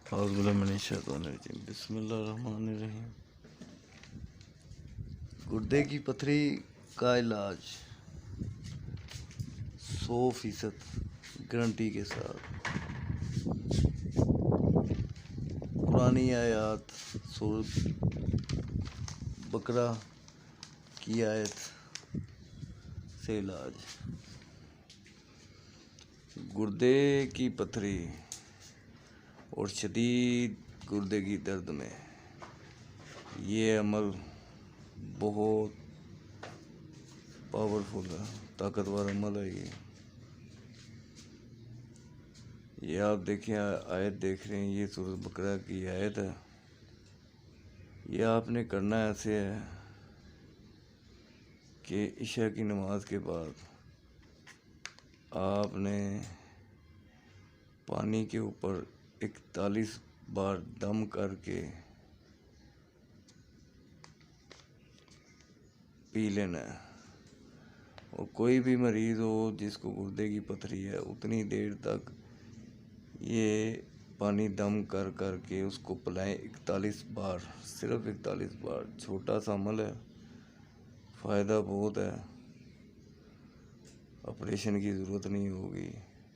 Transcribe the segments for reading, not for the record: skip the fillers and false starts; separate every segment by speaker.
Speaker 1: اعوذ باللہ من الشیطان الرجیم، بسم اللہ الرحمن الرحیم۔ گردے کی پتھری کا علاج 100% گارنٹی کے ساتھ۔ قرآنی آیات، سورۃ بقرہ کی آیت سے علاج۔ گردے کی پتھری اور شدید گردے کی درد میں یہ عمل بہت پاورفل ہے، طاقتور عمل ہے۔ یہ آپ دیکھیں، آیت دیکھ رہے ہیں، یہ سورۃ بقرہ کی آیت ہے۔ یہ آپ نے کرنا ایسے ہے کہ عشاء کی نماز کے بعد آپ نے پانی کے اوپر 41 بار دم کر کے پی لینا ہے۔ اور کوئی بھی مریض ہو جس کو گردے کی پتھری ہے، اتنی دیر تک یہ پانی دم کر کر کے اس کو پلائیں 41 بار، صرف 41 بار۔ چھوٹا سا عمل ہے، فائدہ بہت ہے۔ آپریشن کی ضرورت نہیں ہوگی،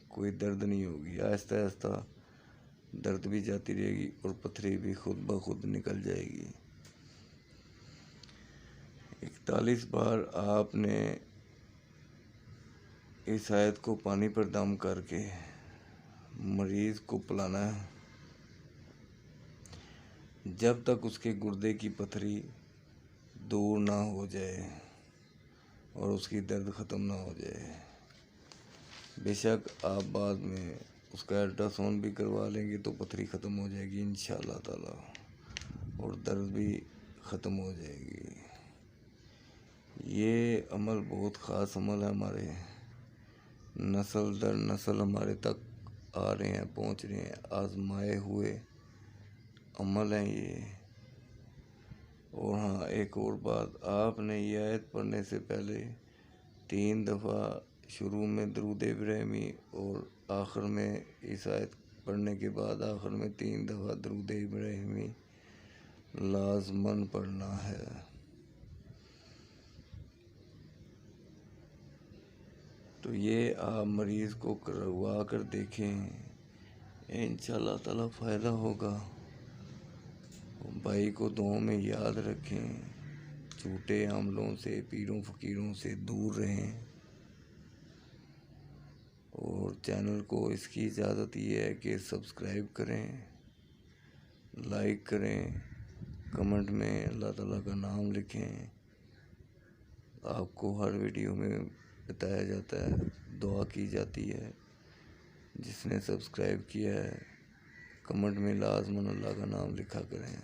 Speaker 1: کوئی درد نہیں ہوگی، آہستہ آہستہ درد بھی جاتی رہے گی اور پتھری بھی خود بخود نکل جائے گی۔ 41 بار آپ نے اس آیت کو پانی پر دم کر کے مریض کو پلانا ہے جب تک اس کے گردے کی پتھری دور نہ ہو جائے اور اس کی درد ختم نہ ہو جائے۔ بے شک آپ بعد میں اس کا الٹرا ساؤنڈ بھی کروا لیں گے تو پتھری ختم ہو جائے گی انشاءاللہ تعالی، اور درد بھی ختم ہو جائے گی۔ یہ عمل بہت خاص عمل ہے، ہمارے نسل در نسل ہمارے تک آ رہے ہیں، پہنچ رہے ہیں، آزمائے ہوئے عمل ہیں یہ۔ اور ہاں، ایک اور بات، آپ نے یہ آیت پڑھنے سے پہلے 3 دفعہ شروع میں درود ابراہیمی اور آخر میں اس آیت پڑھنے کے بعد آخر میں 3 دفعہ درود ابراہیمی لازماً پڑھنا ہے۔ تو یہ آپ مریض کو کروا کر دیکھیں، انشاءاللہ تعالی فائدہ ہوگا۔ بھائی کو دعاؤں میں یاد رکھیں، جھوٹے عملوں سے، پیروں فقیروں سے دور رہیں۔ اور چینل کو اس کی اجازت یہ ہے کہ سبسکرائب کریں، لائک کریں، کمنٹ میں اللہ تعالیٰ کا نام لکھیں۔ آپ کو ہر ویڈیو میں بتایا جاتا ہے، دعا کی جاتی ہے۔ جس نے سبسکرائب کیا ہے، کمنٹ میں لازماً اللہ کا نام لکھا کریں۔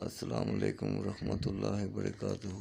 Speaker 1: السلام علیکم ورحمۃ اللہ وبرکاتہ۔